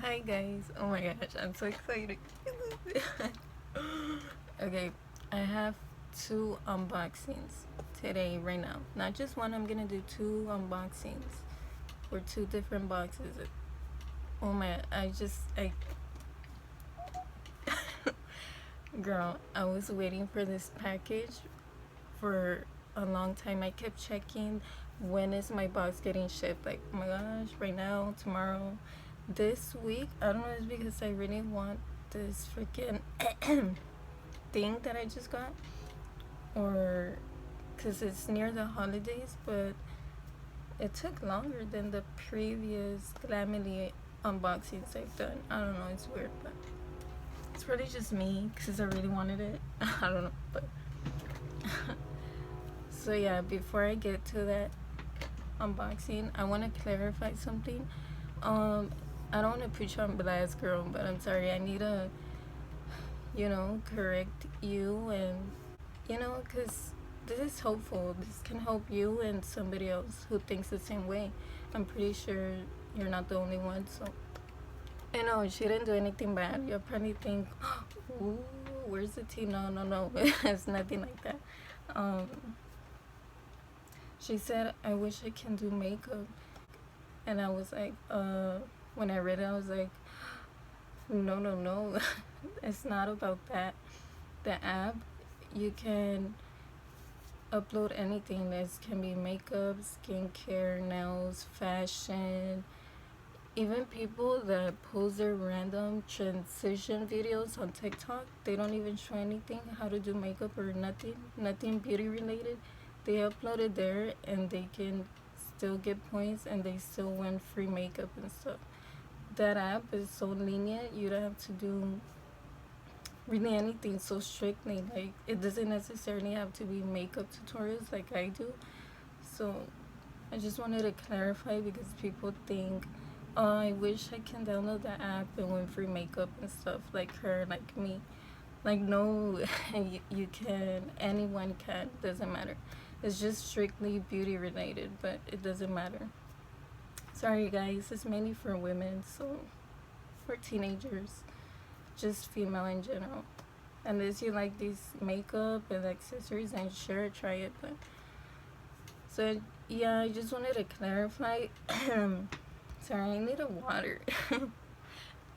Hi guys, oh my gosh, I'm so excited. Okay, I have 2 unboxings today, right now. Not just one, I'm gonna do 2 unboxings for 2 different boxes. Oh my, girl, I was waiting for this package for a long time. I kept checking when is my box getting shipped, like, oh my gosh, right now, tomorrow, this week. I don't know, it's because I really want this freaking thing that I just got, or because it's near the holidays, but it took longer than the previous Glamily unboxings I've done. I don't know, it's weird, but it's probably just me because I really wanted it. I don't know, but so yeah, before I get to that unboxing, I want to clarify something. I don't want to put you on blast, girl, but I'm sorry. I need to, correct you, and because this is hopeful. This can help you and somebody else who thinks the same way. I'm pretty sure you're not the only one. So, I know she didn't do anything bad. You'll probably think, ooh, where's the tea? No. It's nothing like that. She said, I wish I can do makeup. And I was like, when I read it, I was like, no. It's not about that. The app, you can upload anything. This can be makeup, skincare, nails, fashion. Even people that post their random transition videos on TikTok, they don't even show anything, how to do makeup or nothing beauty related. They upload it there and they can still get points and they still win free makeup and stuff. That app is so lenient. You don't have to do really anything so strictly. Like, it doesn't necessarily have to be makeup tutorials like I do. So I just wanted to clarify, because people think, oh, I wish I can download the app and win free makeup and stuff like her, like me. Like, no, you can. Anyone can. Doesn't matter. It's just strictly beauty related, but it doesn't matter. Sorry guys, it's mainly for women, so for teenagers, just female in general. Unless you like these makeup and accessories, and sure, try it. But so yeah, I just wanted to clarify. Sorry, I need a water.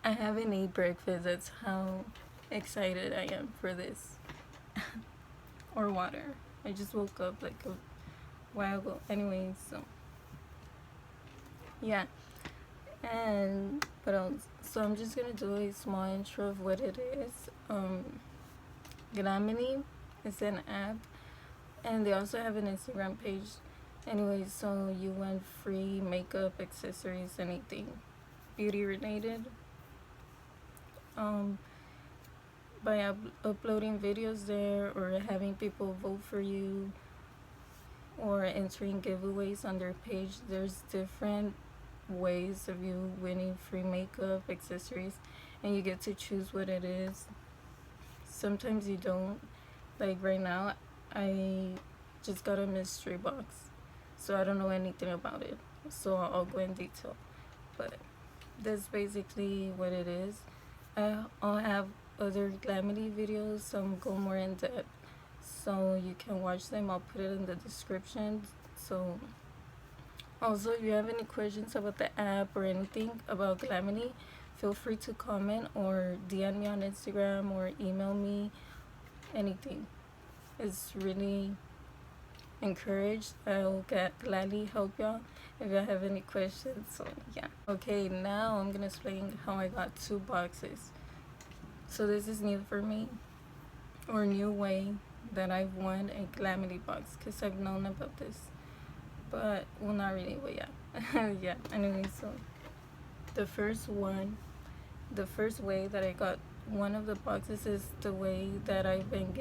I haven't ate breakfast. That's how excited I am for this. Or water. I just woke up like a while ago. Anyways, so yeah. And what else? So I'm just gonna do a small intro of what it is. Glamily is an app, and they also have an Instagram page. Anyway, so you want free makeup, accessories, anything beauty related, by uploading videos there, or having people vote for you, or entering giveaways on their page. There's different ways of you winning free makeup, accessories, and you get to choose what it is. Sometimes you don't. Like right now, I just got a mystery box, so I don't know anything about it, so I'll go in detail. But that's basically what it is. I'll have other Glamily videos, some go more in depth, so you can watch them. I'll put it in the description. So also, if you have any questions about the app or anything about Glamily, feel free to comment or DM me on Instagram or email me. Anything. It's really encouraged. I'll gladly help y'all if y'all have any questions. So yeah. Okay, now I'm gonna explain how I got 2 boxes. So this is new for me, or new way that I've won a Glamily box, because I've known about this, but well, not really, but yeah. Yeah, anyway, so the first way that I got one of the boxes is the way that I've been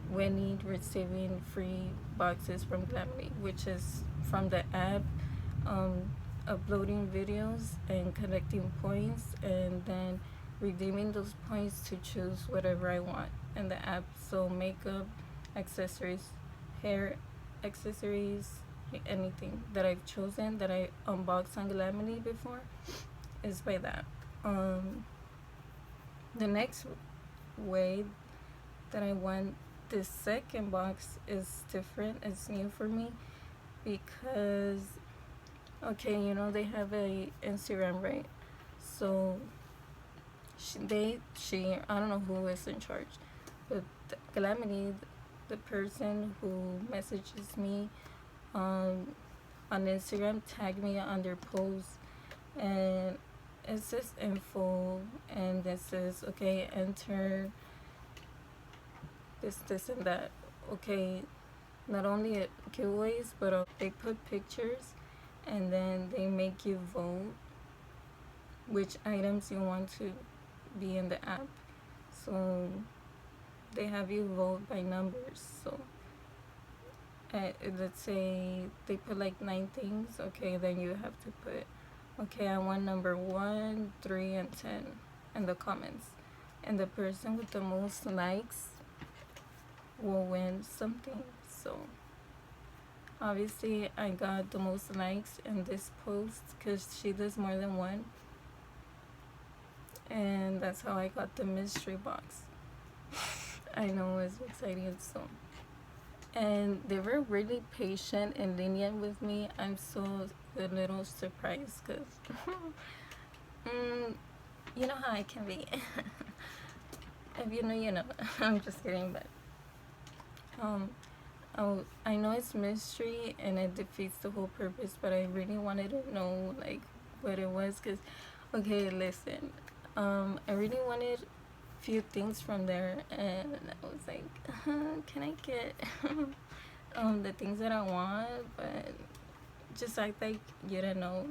winning, receiving free boxes from Glamily, which is from the app, uploading videos and collecting points, and then redeeming those points to choose whatever I want in the app. So makeup, accessories, hair accessories, anything that I've chosen that I unboxed on Glamily before is by that. um, the next way that I want this second box is different. It's new for me because, okay, you know, they have a Instagram, right? So I don't know who is in charge, but Glamily, the person who messages me on Instagram, tag me on their post, and it says info, and this says, okay, enter this and that. Okay, not only giveaways, but they put pictures, and then they make you vote which items you want to be in the app. So they have you vote by numbers. So let's say they put like 9 things. Okay, then you have to put, okay, I want number 1, 3, and 10 in the comments, and the person with the most likes will win something. So obviously I got the most likes in this post because she does more than one, and that's how I got the mystery box. I know, it's exciting. So, and they were really patient and lenient with me. I'm so a little surprised because you know how I can be. If you know, you know. I'm just kidding, but oh, I know it's mystery and it defeats the whole purpose, but I really wanted to know like what it was, because okay, listen, I really wanted few things from there, and I was like, can I get the things that I want? But just act like you didn't know.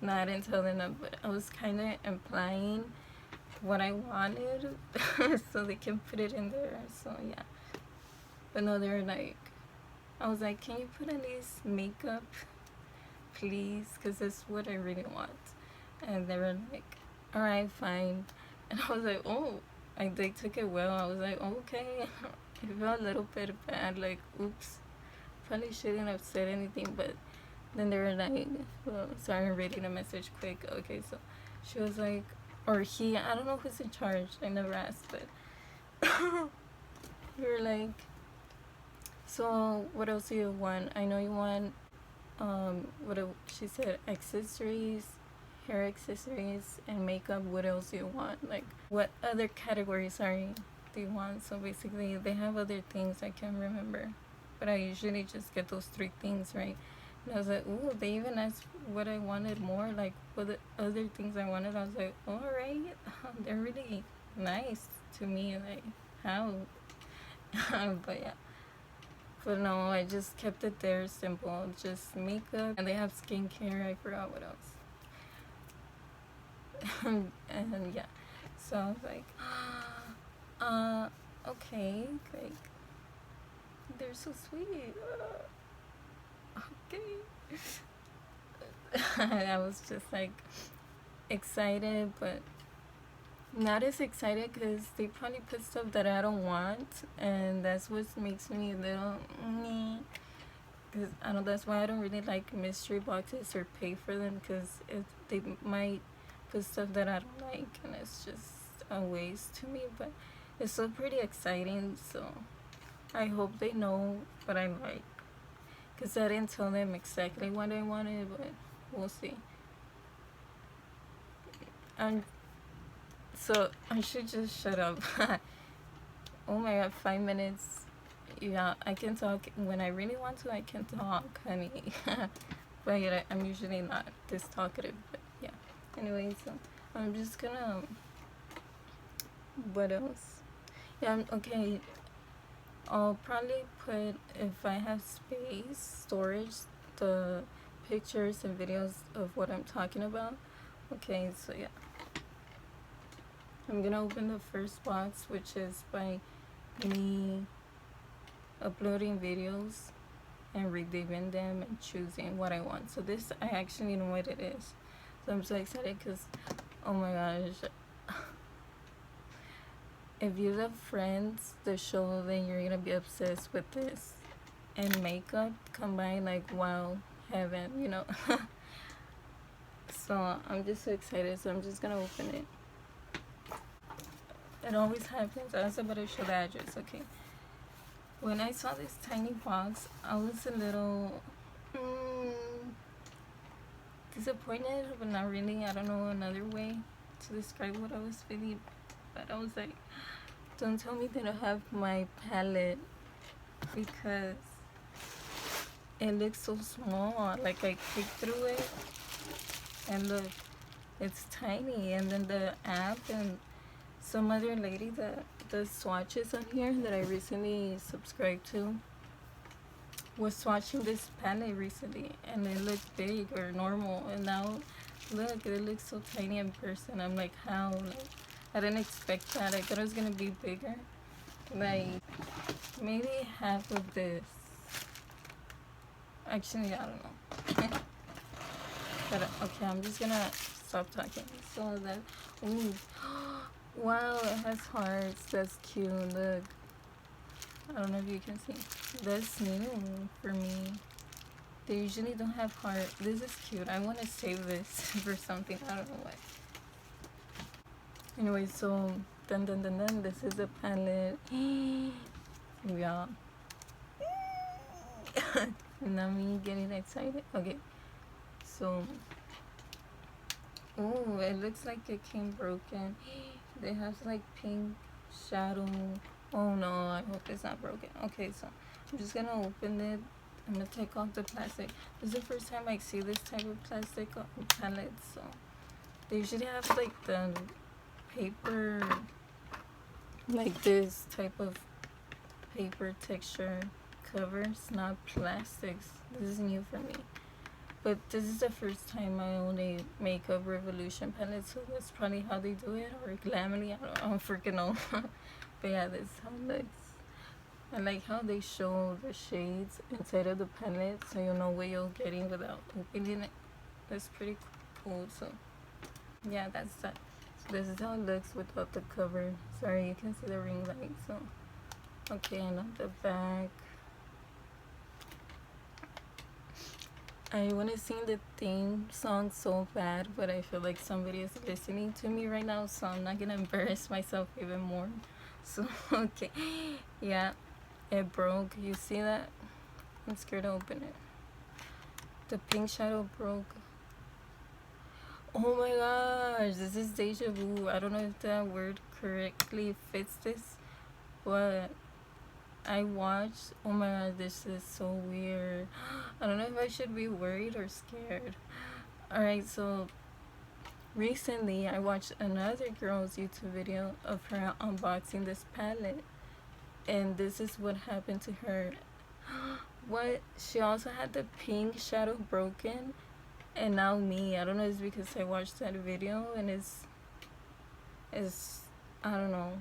No, I didn't tell them that, but I was kind of implying what I wanted so they can put it in there. So yeah, but no, they're like, I was like, can you put at least makeup, please, because that's what I really want. And they were like, all right, fine. And I was like, oh, they took it well. I was like, okay. It felt a little bit bad, like, oops, probably shouldn't have said anything. But then they were like, well, sorry, I'm reading the message quick. Okay, so she was like, or he, I don't know who's in charge, I never asked, but we were like, so what else do you want? I know you want she said accessories, hair accessories, and makeup. What else do you want? Like, what other categories do you want? So basically they have other things I can't remember, but I usually just get those 3 things, right? And I was like, ooh, they even asked what I wanted more, like what the other things I wanted. I was like, all right, they're really nice to me, like how but yeah. But no, I just kept it there simple, just makeup, and they have skincare. I forgot what else. And yeah, so I was like, okay, like, they're so sweet. Okay. I was just like excited, but not as excited because they probably put stuff that I don't want, and that's what makes me a little because I don't. That's why I don't really like mystery boxes or pay for them, because they might put stuff that I don't like, and it's just a waste to me. But it's still pretty exciting, so I hope they know what I like, because I didn't tell them exactly what I wanted, but we'll see. So I should just shut up. Oh my god, 5 minutes. Yeah, I can talk when I really want to. I can talk, honey. But yeah, I'm usually not this talkative. But yeah. Anyway, so I'm just gonna. What else? Yeah. Okay. I'll probably put, if I have space, storage, the pictures and videos of what I'm talking about. Okay. So yeah. I'm gonna open the first box, which is by me uploading videos and redeeming them and choosing what I want. So this, I actually know what it is. So I'm so excited because, oh my gosh. If you love Friends, the show, then you're gonna be obsessed with this. And makeup combined, like, wow, heaven, you know. So I'm just so excited, so I'm just gonna open it. It always happens. I was about to show the address. Okay, when I saw this tiny box, I was a little disappointed, but not really. I don't know another way to describe what I was feeling, but I was like, don't tell me they don't have my palette, because it looks so small. Like, I clicked through it and look, it's tiny. And then the app and some other lady that does swatches on here that I recently subscribed to was swatching this palette recently, and it looked big or normal, and now look, it looks so tiny in person. I'm like, how? Like, I didn't expect that. I thought it was gonna be bigger, like maybe half of this. Actually, I don't know. But okay, I'm just gonna stop talking. So that, ooh, wow, it has hearts. That's cute. Look, I don't know if you can see. That's new for me. They usually don't have heart. This is cute. I want to save this for something. I don't know why. Anyway, so dun. This is the palette. Yeah. Not me getting excited. Okay. So, oh, it looks like it came broken. It has like pink shadow. Oh no, I hope it's not broken. Okay, so I'm just gonna open it. I'm gonna take off the plastic. This is the first time I see this type of plastic on palettes. So they usually have like the paper, like this type of paper texture covers, not plastics. This is new for me. But this is the first time I own a Makeup Revolution palette, so that's probably how they do it, or Glamily, I don't freaking know. But yeah, this is how it looks. I like how they show the shades inside of the palette, so you'll know what you're getting without opening it. That's pretty cool. So yeah, that's that. So this is how it looks without the cover. Sorry, you can see the ring light. So okay, and on the back, I want to sing the theme song so bad, but I feel like somebody is listening to me right now, so I'm not gonna embarrass myself even more. So okay, yeah, it broke. You see that? I'm scared to open it. The pink shadow broke. Oh my gosh, this is deja vu. I don't know if that word correctly fits this, but I watched, oh my god, this is so weird. I don't know if I should be worried or scared. Alright, so recently I watched another girl's YouTube video of her unboxing this palette, and this is what happened to her. What? She also had the pink shadow broken, and now me. I don't know, it's because I watched that video and it's I don't know.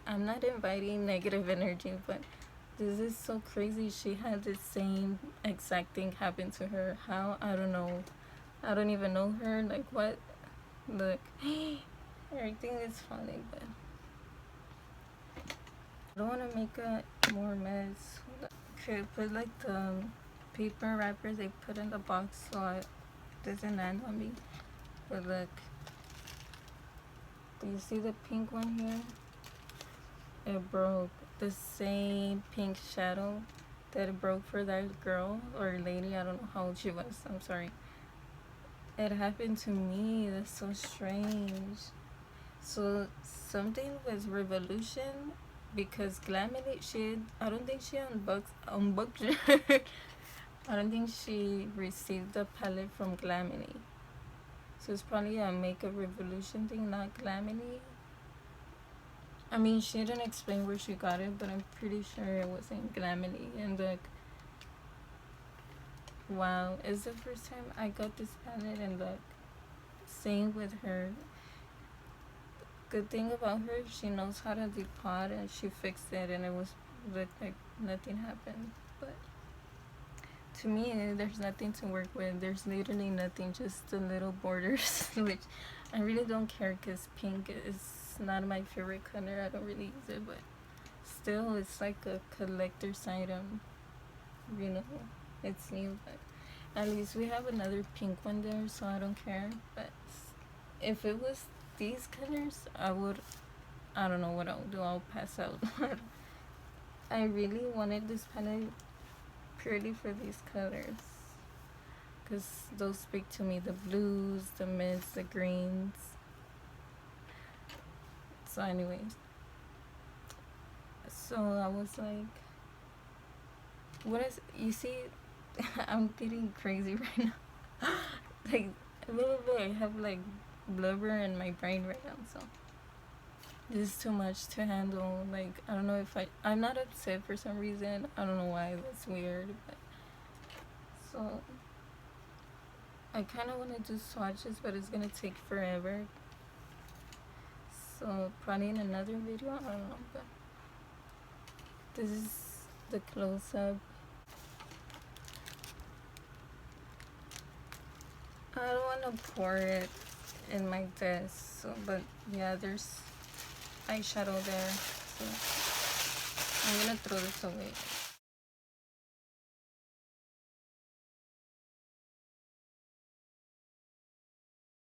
I'm not inviting negative energy, but this is so crazy. She had the same exact thing happen to her. How? I don't know. I don't even know her. Like, what? Look. Everything is falling, but I don't want to make a more mess. Okay, put like the paper wrapper they put in the box so it doesn't land on me. But look. Do you see the pink one here? It broke. The same pink shadow that it broke for that girl or lady. I don't know how old she was. I'm sorry. It happened to me. That's so strange. So something with Revolution, because Glamily, I don't think she unboxed I don't think she received the palette from Glamily. So it's probably a Makeup Revolution thing, not Glamily. I mean, she didn't explain where she got it, but I'm pretty sure it wasn't Glamily. And look, wow, it's the first time I got this palette, and look, same with her. Good thing about her, she knows how to depot, and she fixed it, and it looked like nothing happened. But to me, there's nothing to work with. There's literally nothing, just the little borders, which I really don't care, because pink is not my favorite color. I don't really use it, but still, it's like a collector's item, you know. It's new, but At least we have another pink one there, so I don't care. But if it was these colors, I don't know what I'll do. I'll pass out. I really wanted this palette purely for these colors, because those speak to me, the blues, the mids, the greens. So anyway, so I was like, what is, you see, I'm getting crazy right now. Like, I have like blubber in my brain right now, so this is too much to handle. Like, I don't know if I'm not upset for some reason. I don't know why, that's weird, but so I kind of want to do swatches, but it's gonna take forever. So probably in another video, I don't know, but this is the close-up. I don't want to pour it in my desk, so, but yeah, there's eyeshadow there, so I'm gonna throw this away.